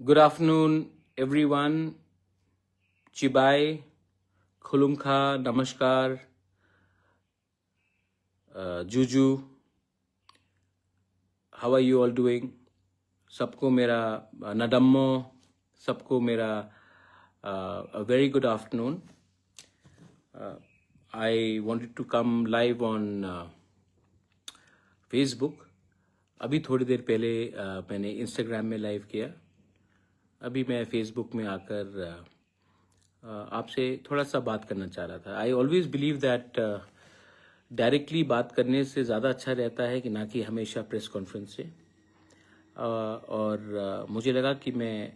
Good afternoon, everyone. Chibai, Khulumkha, Namaskar, Juju. How are you all doing? सबको मेरा नडम्मो, सबको मेरा a very good afternoon. I wanted to come live on Facebook. अभी थोड़ी देर पहले मैंने इंस्टाग्राम में लाइव किया. अभी मैं फेसबुक में आकर आपसे थोड़ा सा बात करना चाह रहा था. I always believe that directly बात करने से ज़्यादा अच्छा रहता है कि ना कि हमेशा प्रेस कॉन्फ्रेंस से. और मुझे लगा कि मैं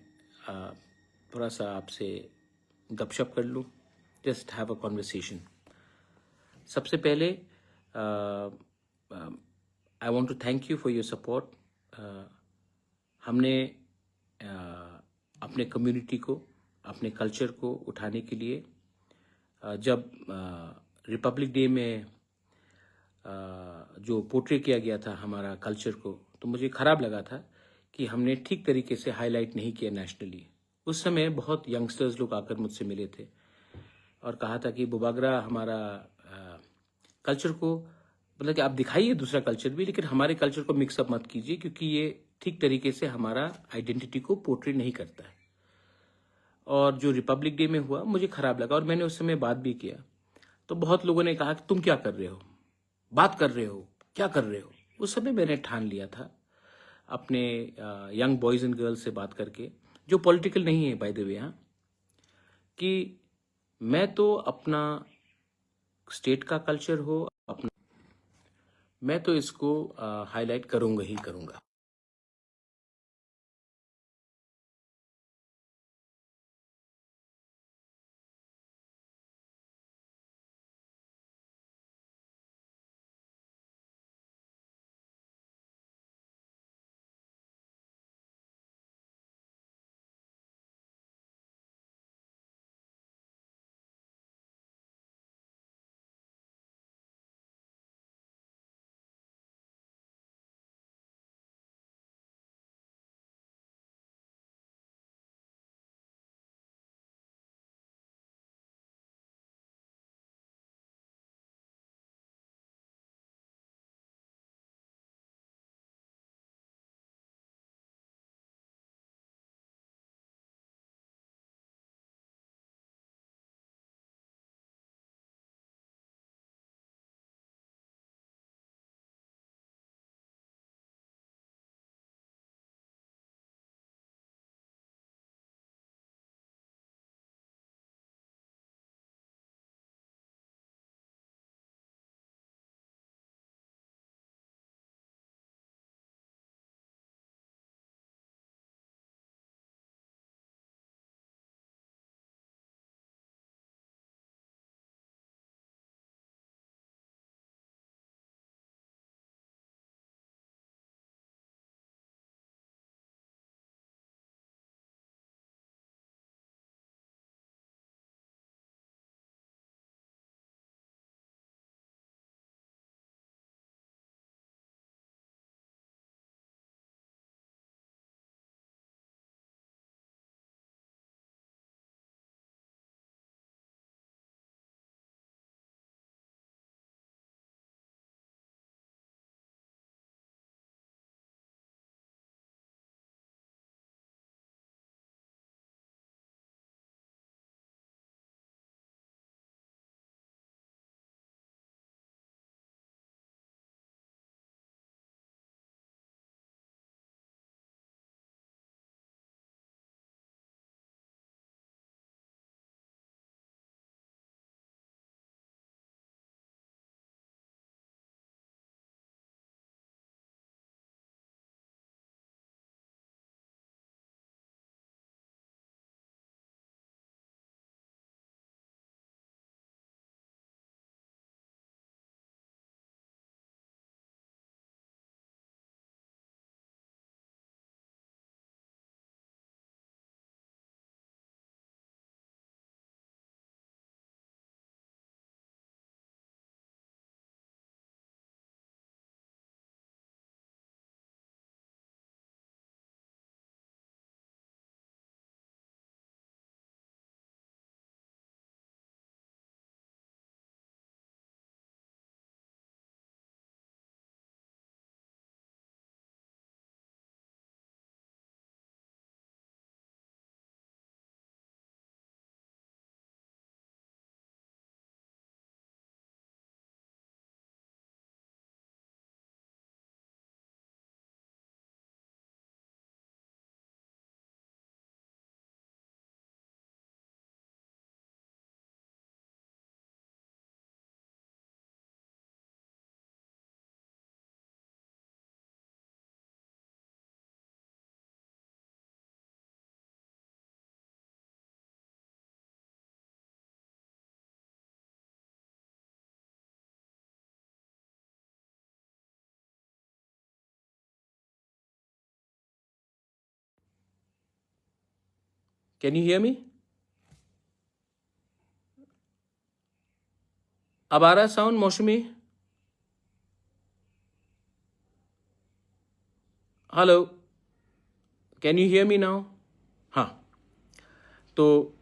थोड़ा सा आपसे गपशप कर लूँ. Just have a conversation. सबसे पहले I want to thank you for your support. हमने अपने कम्युनिटी को, अपने कल्चर को उठाने के लिए जब रिपब्लिक डे में जो पोर्ट्रे किया गया था हमारा कल्चर को, तो मुझे ख़राब लगा था कि हमने ठीक तरीके से हाईलाइट नहीं किया नेशनली. उस समय बहुत यंगस्टर्स लोग आकर मुझसे मिले थे और कहा था कि बुबागरा हमारा कल्चर को, मतलब कि आप दिखाइए दूसरा कल्चर भी, लेकिन हमारे कल्चर को मिक्सअप मत कीजिए क्योंकि ये ठीक तरीके से हमारा आइडेंटिटी को पोर्ट्रे नहीं करता है. और जो रिपब्लिक डे में हुआ मुझे ख़राब लगा और मैंने उस समय बात भी किया. तो बहुत लोगों ने कहा कि तुम क्या कर रहे हो, बात कर रहे हो, क्या कर रहे हो. उस समय मैंने ठान लिया था अपने यंग बॉयज़ एंड गर्ल्स से बात करके, जो पॉलिटिकल नहीं है बाय द वे, हाँ, कि मैं तो अपना स्टेट का कल्चर हो अपना, मैं तो इसको हाईलाइट करूँगा ही करूँगा. Can you hear me? अब आ रहा साउंड मौसमी? Hello, can you hear me now? हाँ, तो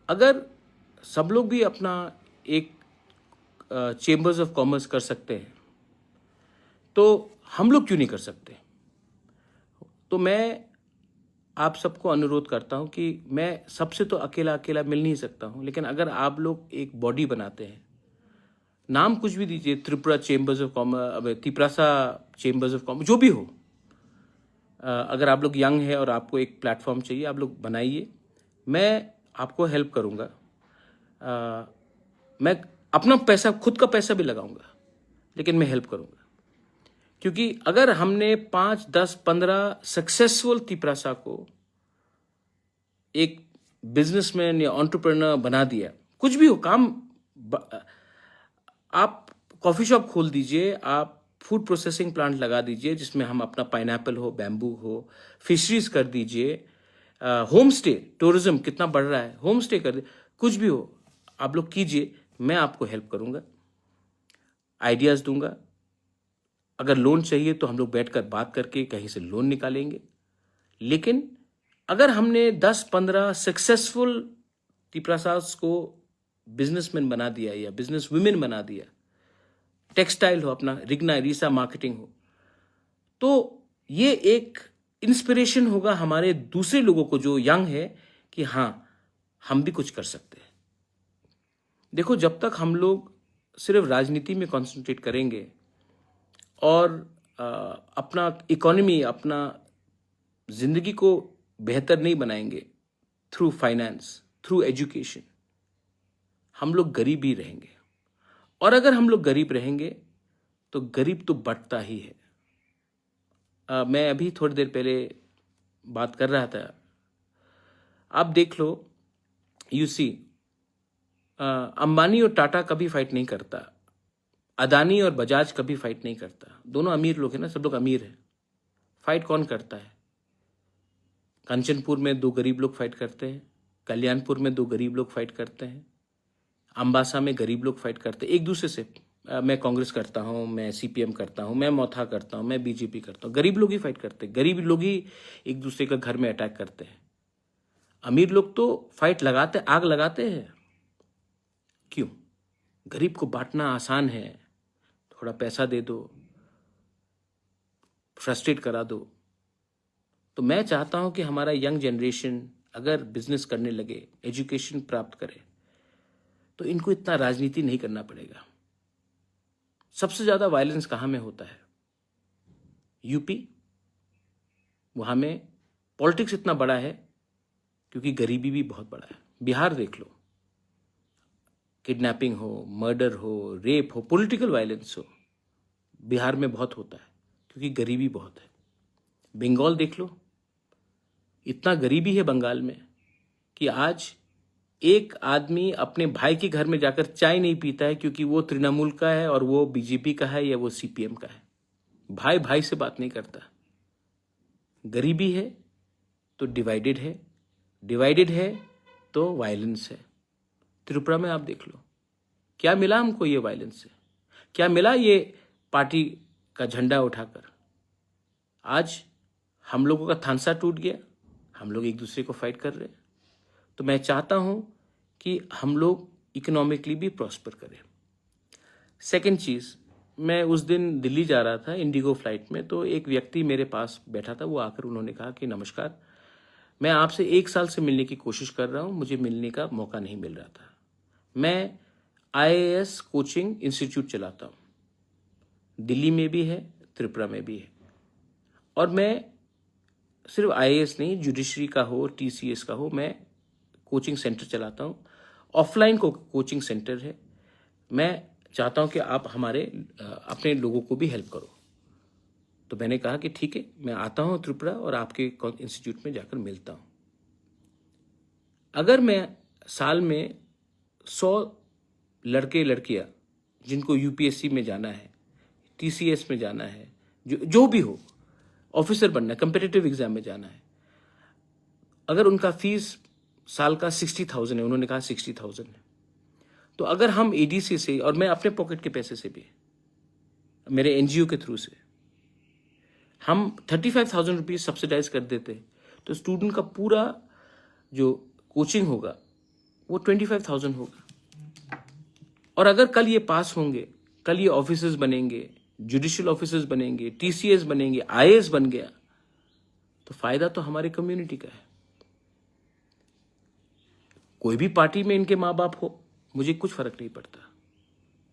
अगर सब लोग भी अपना एक चेम्बर्स ऑफ कॉमर्स कर सकते हैं तो हम लोग क्यों नहीं कर सकते? तो मैं आप सबको अनुरोध करता हूं कि मैं सबसे तो अकेला अकेला मिल नहीं सकता हूं, लेकिन अगर आप लोग एक बॉडी बनाते हैं, नाम कुछ भी दीजिए, Tripura chambers of commerce, Tiprasa chambers of commerce, जो भी हो, अगर आप लोग यंग है और आपको एक प्लेटफॉर्म चाहिए, आप लोग बनाइए, मैं आपको हेल्प करूंगा। मैं अपना पैसा, खुद का पैसा भी लगाऊंगा, लेकिन मैं हेल्प करूंगा। क्योंकि अगर हमने 5, 10, 15 सक्सेसफुल तिपरासा को एक बिजनेसमैन या एंटरप्रेन्योर बना दिया, कुछ भी हो काम, आप कॉफी शॉप खोल दीजिए, आप फूड प्रोसेसिंग प्लांट लगा दीजिए जिसमें हम अपना पाइनएप्पल हो, बैम्बू हो, फिशरीज कर दीजिए, होम स्टे, टूरिज्म कितना बढ़ रहा है, होम स्टे कर दीजिए, कुछ भी हो आप लोग कीजिए, मैं आपको हेल्प करूंगा, आइडियाज दूंगा। अगर लोन चाहिए तो हम लोग बैठकर बात करके कहीं से लोन निकालेंगे। लेकिन अगर हमने 10-15 सक्सेसफुल तिपरासास को बिजनेसमैन बना दिया या बिजनेस वुमेन बना दिया, टेक्सटाइल हो अपना, रिग्ना रीसा मार्केटिंग हो, तो ये एक इंस्पिरेशन होगा हमारे दूसरे लोगों को जो यंग है कि हाँ, हम भी कुछ कर सकते हैं। देखो, जब तक हम लोग सिर्फ राजनीति में कंसंट्रेट करेंगे और अपना इकोनॉमी, अपना जिंदगी को बेहतर नहीं बनाएंगे थ्रू फाइनेंस, थ्रू एजुकेशन, हम लोग गरीब ही रहेंगे। और अगर हम लोग गरीब रहेंगे तो गरीब तो बढ़ता ही है। मैं अभी थोड़ी देर पहले बात कर रहा था, आप देख लो, यू सी, अंबानी और टाटा कभी फाइट नहीं करता, अदानी और बजाज कभी फाइट नहीं करता, दोनों अमीर लोग हैं ना, सब लोग अमीर हैं। फाइट कौन करता है? कंचनपुर में 2 गरीब लोग फाइट करते हैं, कल्याणपुर में 2 गरीब लोग फाइट करते हैं, अंबासा में गरीब लोग फाइट करते हैं एक दूसरे से। मैं कांग्रेस करता हूं, मैं सीपीएम करता हूं, मैं मोथा करता हूं, मैं बीजेपी करता हूं, गरीब लोग ही फाइट करते हैं, गरीब लोग ही एक दूसरे का घर में अटैक करते हैं। अमीर लोग तो फाइट लगाते, आग लगाते हैं। क्यों? गरीब को बांटना आसान है, थोड़ा पैसा दे दो, फ्रस्ट्रेट करा दो। तो मैं चाहता हूं कि हमारा यंग जनरेशन अगर बिजनेस करने लगे, एजुकेशन प्राप्त करे, तो इनको इतना राजनीति नहीं करना पड़ेगा। सबसे ज्यादा वायलेंस कहां में होता है? यूपी, वहां में पॉलिटिक्स इतना बड़ा है क्योंकि गरीबी भी बहुत बड़ा है। बिहार देख लो, किडनैपिंग हो, मर्डर हो, रेप हो, पॉलिटिकल वायलेंस हो, बिहार में बहुत होता है क्योंकि गरीबी बहुत है। बंगाल देख लो, इतना गरीबी है बंगाल में कि आज एक आदमी अपने भाई के घर में जाकर चाय नहीं पीता है क्योंकि वो तृणमूल का है और वो बीजेपी का है या वो सीपीएम का है। भाई भाई से बात नहीं करता। गरीबी है तो डिवाइडेड है, डिवाइडेड है तो वायलेंस है। त्रिपुरा में आप देख लो, क्या मिला हमको ये वायलेंस से? क्या मिला ये पार्टी का झंडा उठाकर? आज हम लोगों का थानसा टूट गया, हम लोग एक दूसरे को फाइट कर रहे हैं। तो मैं चाहता हूं कि हम लोग इकोनॉमिकली भी प्रॉस्पर करें। सेकंड चीज, मैं उस दिन दिल्ली जा रहा था इंडिगो फ्लाइट में, तो एक व्यक्ति मेरे पास बैठा था, वो आकर उन्होंने कहा कि नमस्कार, मैं आपसे 1 साल से मिलने की कोशिश कर रहा हूं, मुझे मिलने का मौका नहीं मिल रहा था। मैं IAS कोचिंग इंस्टीट्यूट चलाता हूं, दिल्ली में भी है, त्रिपुरा में भी है, और मैं सिर्फ IAS नहीं, जुडिशरी का हो, TCS का हो, मैं कोचिंग सेंटर चलाता हूं। ऑफलाइन कोचिंग सेंटर है। मैं चाहता हूं कि आप हमारे अपने लोगों को भी हेल्प करो। तो मैंने कहा कि ठीक है, मैं आता हूं त्रिपुरा और आपके इंस्टीट्यूट में जाकर मिलता हूं। अगर मैं साल में 100 लड़के लड़कियां जिनको UPSC में जाना है, TCS में जाना है, जो भी हो, ऑफिसर बनना है, कंपेटिटिव एग्जाम में जाना है, अगर उनका फीस साल का 60,000 है, उन्होंने कहा 60,000 है। तो अगर हम एडीसी से, और मैं अपने पॉकेट के पैसे से भी, मेरे एनजीओ के थ्रू से हम 35,000 रुपीज सब्सिडाइज कर देते हैं, तो स्टूडेंट का पूरा जो कोचिंग होगा वो 25,000 होगा। और अगर कल ये पास होंगे, कल ये ऑफिसर्स बनेंगे, जुडिशियल ऑफिसर्स बनेंगे, टीसीएस बनेंगे, आईएएस बन गया, तो फायदा तो हमारे कम्युनिटी का है। कोई भी पार्टी में इनके माँ बाप हो, मुझे कुछ फर्क नहीं पड़ता,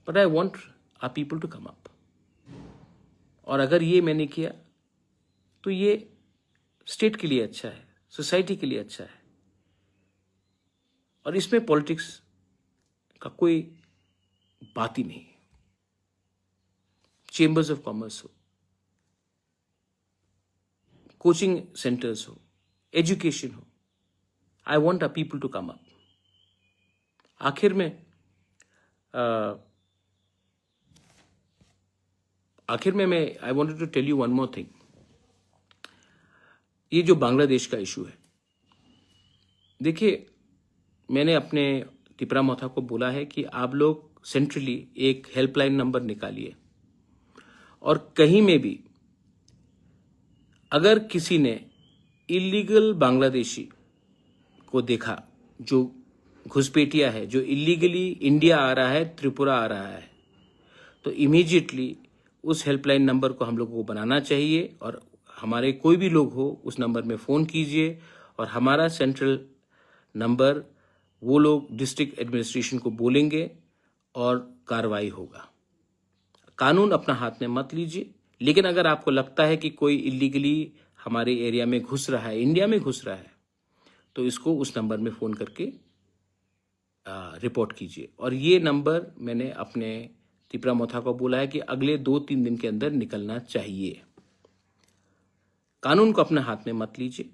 but I want our people to come up. और अगर ये मैंने किया तो ये स्टेट के लिए अच्छा है, सोसाइटी के लिए अच्छा है, और इसमें पॉलिटिक्स का कोई बात ही नहीं है। चेंबर्स ऑफ कॉमर्स हो, कोचिंग सेंटर्स हो, एजुकेशन हो, I want our people to come up. आखिर में मैं I wanted to tell you one more thing. ये जो बांग्लादेश का इशू है, देखिए, मैंने अपने तिपरा मोथा को बोला है कि आप लोग सेंट्रली एक हेल्पलाइन नंबर निकालिए, और कहीं में भी अगर किसी ने इलीगल बांग्लादेशी को देखा, जो घुसपैठिया है, जो इलीगली इंडिया आ रहा है, त्रिपुरा आ रहा है, तो इमीडिएटली उस हेल्पलाइन नंबर को हम लोगों को बनाना चाहिए, और हमारे कोई भी लोग हो उस नंबर में फ़ोन कीजिए, और हमारा सेंट्रल नंबर वो लोग डिस्ट्रिक्ट एडमिनिस्ट्रेशन को बोलेंगे और कार्रवाई होगा। कानून अपना हाथ में मत लीजिए, लेकिन अगर आपको लगता है कि कोई इलीगली हमारे एरिया में घुस रहा है, इंडिया में घुस रहा है, तो इसको उस नंबर में फ़ोन करके रिपोर्ट कीजिए। और ये नंबर मैंने अपने तिपरा मोथा को बोला है कि अगले 2-3 दिन के अंदर निकलना चाहिए। कानून को अपने हाथ में मत लीजिए,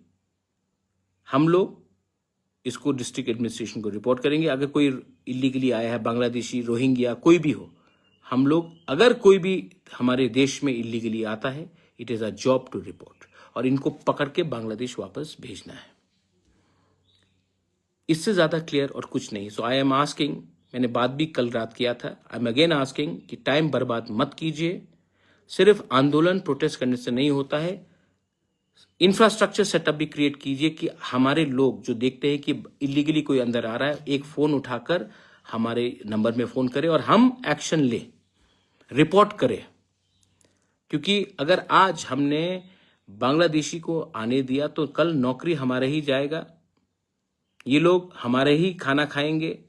हम लोग इसको डिस्ट्रिक्ट एडमिनिस्ट्रेशन को रिपोर्ट करेंगे। अगर कोई इलीगली आया है, बांग्लादेशी, रोहिंग्या, कोई भी हो, हम लोग, अगर कोई भी हमारे देश में इलीगली आता है, it is a job to report, और इनको पकड़ के बांग्लादेश वापस भेजना है। इससे ज़्यादा क्लियर और कुछ नहीं। सो आई एम आस्किंग, मैंने बात भी कल रात किया था, आई एम अगेन आस्किंग कि टाइम बर्बाद मत कीजिए। सिर्फ आंदोलन, प्रोटेस्ट करने से नहीं होता है, इंफ्रास्ट्रक्चर सेटअप भी क्रिएट कीजिए कि हमारे लोग जो देखते हैं कि इलीगली कोई अंदर आ रहा है, एक फ़ोन उठाकर हमारे नंबर में फ़ोन करें और हम एक्शन लें, रिपोर्ट करें। क्योंकि अगर आज हमने बांग्लादेशी को आने दिया तो कल नौकरी हमारे ही जाएगा, ये लोग हमारे ही खाना खाएंगे,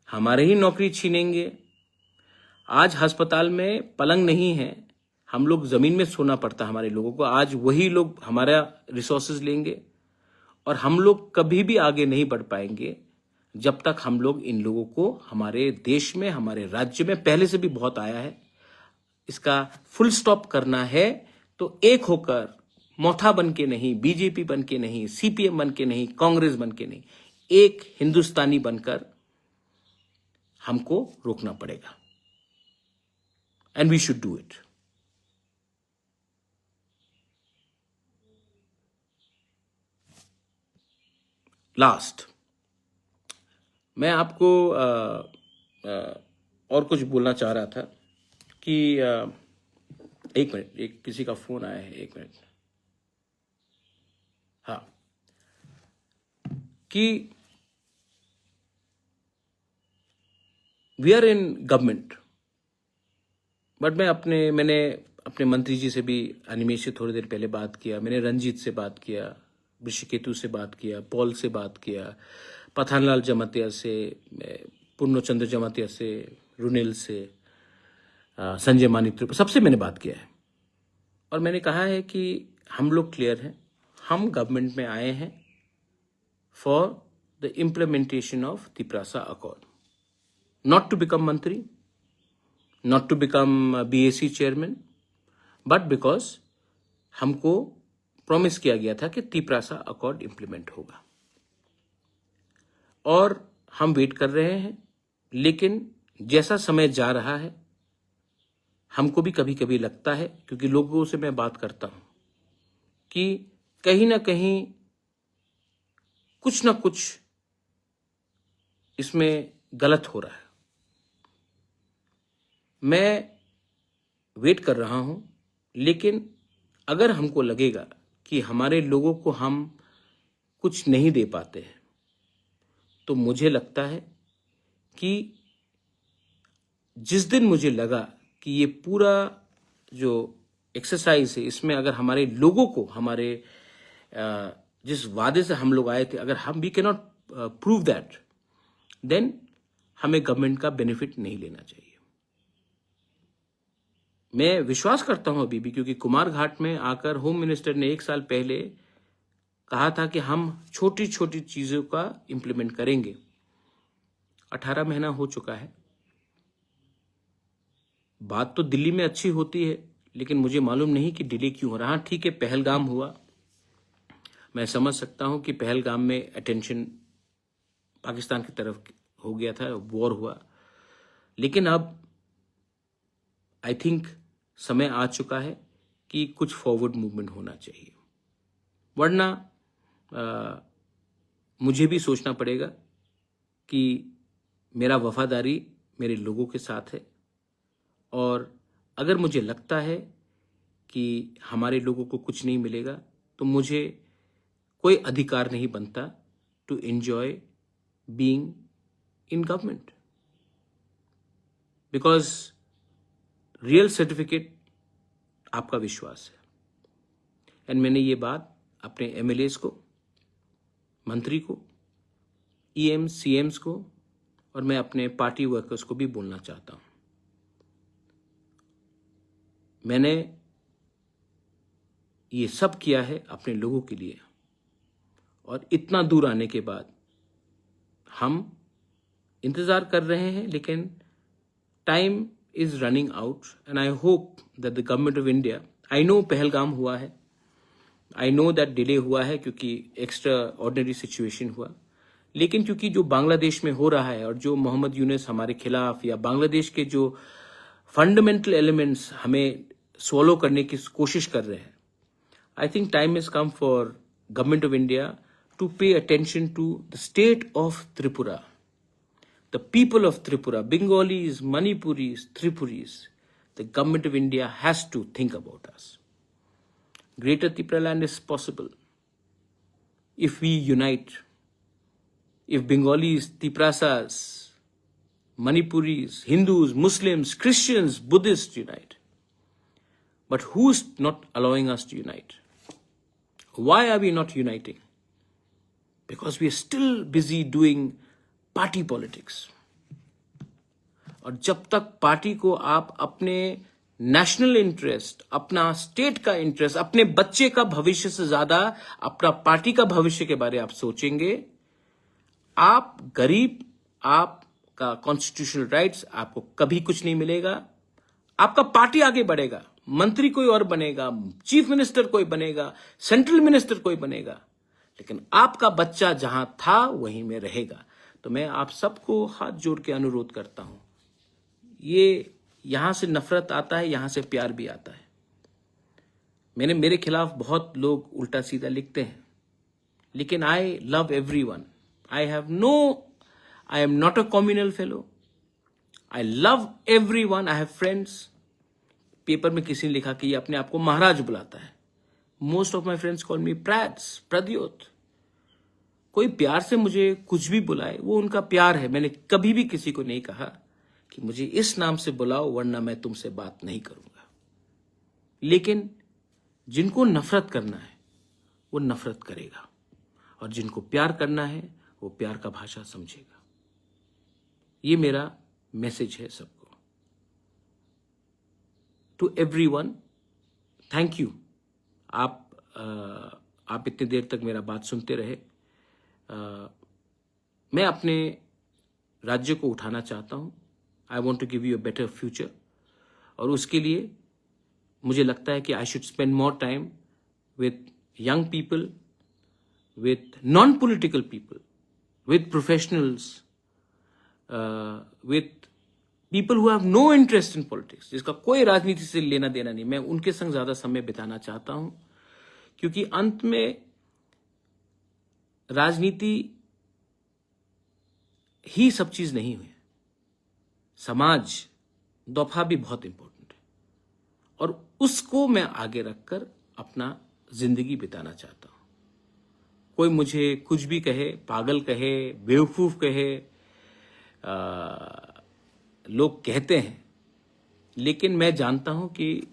हमारे ही नौकरी छीनेंगे। आज अस्पताल में पलंग नहीं है, हम लोग ज़मीन में सोना पड़ता हमारे लोगों को, आज वही लोग हमारा रिसोर्सेज लेंगे, और हम लोग कभी भी आगे नहीं बढ़ पाएंगे जब तक हम लोग इन लोगों को हमारे देश में, हमारे राज्य में, पहले से भी बहुत आया है, इसका फुल स्टॉप करना है। तो एक होकर, मोथा बन के नहीं, बीजेपी बन के नहीं, सीपीएम बन के नहीं, कांग्रेस बन के नहीं, एक हिंदुस्तानी बनकर हमको रोकना पड़ेगा, and we should do it. Last, मैं आपको और कुछ बोलना चाह रहा था कि एक मिनट, एक किसी का फोन आया है, एक मिनट। हाँ, कि we are in government, but मैंने अपने मंत्री जी से भी, अनिमेश से थोड़ी देर पहले बात किया, मैंने रंजीत से बात किया, ऋषिकेतु से बात किया, पॉल से बात किया, पठानलाल जमातिया से, पूर्णचंद्र जमातिया से, रुनेल से, संजय मानिक, सबसे मैंने बात किया है। और मैंने कहा है कि हम लोग क्लियर हैं, हम गवर्नमेंट में आए हैं for the implementation of Tiprasa accord, not to become मंत्री, not to become BAC chairman, but because हमको प्रॉमिस किया गया था कि तिपरासा अकॉर्ड इंप्लीमेंट होगा, और हम वेट कर रहे हैं। लेकिन जैसा समय जा रहा है, हमको भी कभी कभी लगता है, क्योंकि लोगों से मैं बात करता हूं, कि कहीं ना कहीं कुछ ना कुछ इसमें गलत हो रहा है। मैं वेट कर रहा हूं, लेकिन अगर हमको लगेगा कि हमारे लोगों को हम कुछ नहीं दे पाते हैं, तो मुझे लगता है कि जिस दिन मुझे लगा कि ये पूरा जो एक्सरसाइज है, इसमें अगर हमारे लोगों को हमारे जिस वादे से हम लोग आए थे, अगर हम we can not prove that, then हमें गवर्नमेंट का बेनिफिट नहीं लेना चाहिए। मैं विश्वास करता हूं अभी भी, क्योंकि कुमार घाट में आकर होम मिनिस्टर ने 1 साल पहले कहा था कि हम छोटी छोटी चीजों का इंप्लीमेंट करेंगे। 18 महीना हो चुका है। बात तो दिल्ली में अच्छी होती है, लेकिन मुझे मालूम नहीं कि डिले क्यों हो रहा। हाँ, ठीक है, पहलगाम हुआ, मैं समझ सकता हूं कि पहलगाम में अटेंशन पाकिस्तान की तरफ हो गया था, वॉर हुआ, लेकिन अब आई थिंक समय आ चुका है कि कुछ फॉरवर्ड मूवमेंट होना चाहिए, वरना मुझे भी सोचना पड़ेगा कि मेरा वफादारी मेरे लोगों के साथ है, और अगर मुझे लगता है कि हमारे लोगों को कुछ नहीं मिलेगा, तो मुझे कोई अधिकार नहीं बनता to enjoy being in government, because real certificate आपका विश्वास है। एंड मैंने ये बात अपने एमएलएस को, मंत्री को, ईएम सीएम्स को, और मैं अपने पार्टी वर्कर्स को भी बोलना चाहता हूं। मैंने ये सब किया है अपने लोगों के लिए, और इतना दूर आने के बाद हम इंतजार कर रहे हैं, लेकिन time is running out, and I hope that the government of India, I know Pahalgam हुआ है, I know that delay हुआ है क्योंकि एक्स्ट्रा ऑर्डिनरी सिचुएशन हुआ, लेकिन क्योंकि जो बांग्लादेश में हो रहा है और जो मोहम्मद यूनुस हमारे खिलाफ, या बांग्लादेश के जो फंडामेंटल एलिमेंट्स हमें स्वॉलो करने की कोशिश कर रहे हैं, I think time is come for government of India to pay attention to the state of Tripura, the people of Tripura, Bengalis, Manipuris, Tripuris. The government of India has to think about us. Greater Tripura land is possible if we unite. If Bengalis, Triprasas, Manipuris, Hindus, Muslims, Christians, Buddhists unite. But who's not allowing us to unite? Why are we not uniting? Because we are still busy doing party politics. और जब तक party को आप अपने national interest, अपना state का interest, अपने बच्चे का भविष्य से ज्यादा अपना पार्टी का भविष्य के बारे में आप सोचेंगे, आप गरीब, आपका कॉन्स्टिट्यूशनल राइट्स, आपको कभी कुछ नहीं मिलेगा। आपका पार्टी आगे बढ़ेगा, मंत्री कोई और बनेगा, चीफ मिनिस्टर कोई बनेगा, सेंट्रल मिनिस्टर कोई बनेगा, लेकिन आपका बच्चा जहां था वहीं में रहेगा। तो मैं आप सबको हाथ जोड़ के अनुरोध करता हूं, ये यहां से नफरत आता है, यहां से प्यार भी आता है। मेरे खिलाफ बहुत लोग उल्टा सीधा लिखते हैं, लेकिन I love everyone. I am not a communal fellow, I love everyone, I have friends. Paper में किसी ने लिखा कि ये अपने आप को महाराज बुलाता है। Most of my friends call मी प्रद्योत। कोई प्यार से मुझे कुछ भी बुलाए, वो उनका प्यार है। मैंने कभी भी किसी को नहीं कहा कि मुझे इस नाम से बुलाओ वरना मैं तुमसे बात नहीं करूंगा। लेकिन जिनको नफरत करना है वो नफरत करेगा, और जिनको प्यार करना है वो प्यार का भाषा समझेगा। ये मेरा मैसेज है सबको। To everyone, thank you. आप इतनी देर तक मेरा बात सुनते रहे। मैं अपने राज्य को उठाना चाहता हूं। I want to give you a better future, और उसके लिए मुझे लगता है कि I should spend more time with young people, with non political people, with professionals, with people who have no interest in politics, जिसका कोई राजनीति से लेना देना नहीं। मैं उनके संग ज्यादा समय बिताना चाहता हूं, क्योंकि अंत में राजनीति ही सब चीज नहीं हुई। समाज दफा भी बहुत इंपॉर्टेंट है और उसको मैं आगे रखकर अपना जिंदगी बिताना चाहता हूं। कोई मुझे कुछ भी कहे, पागल कहे, बेवकूफ कहे, लोग कहते हैं, लेकिन मैं जानता हूं कि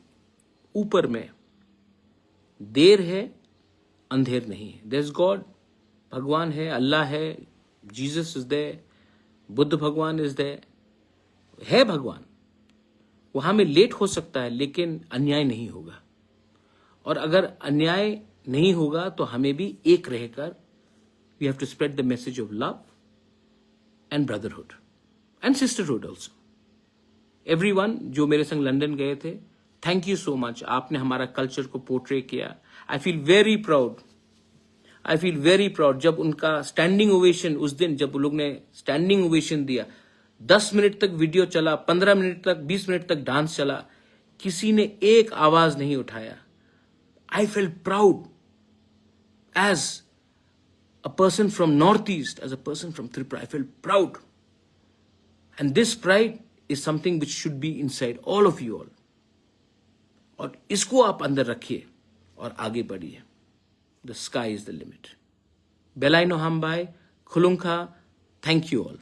ऊपर में देर है, अंधेर नहीं है। देयर इज गॉड, भगवान है, अल्लाह है, जीसस इज देयर, बुद्ध भगवान इज देयर, है भगवान। वहां में लेट हो सकता है लेकिन अन्याय नहीं होगा। और अगर अन्याय नहीं होगा तो हमें भी एक रहकर we have to spread the message of love and brotherhood and sisterhood also. Everyone जो मेरे संग लंदन गए थे, थैंक यू सो मच। आपने हमारा कल्चर को पोर्ट्रे किया। I feel very proud, I feel very proud. जब उनका स्टैंडिंग ओवेशन, उस दिन जब लोग ने स्टैंडिंग ओवेशन दिया, 10 मिनट तक वीडियो चला, 15 मिनट तक, 20 मिनट तक डांस चला, किसी ने एक आवाज नहीं उठाया। I feel proud as a person from North East, as a person from Tripura. I feel proud and this pride is something which should be inside all of you all. और इसको आप अंदर रखिए और आगे बढ़िए। The sky is the limit. बेलाइनो हमबाई खुलुंखा, थैंक यू ऑल।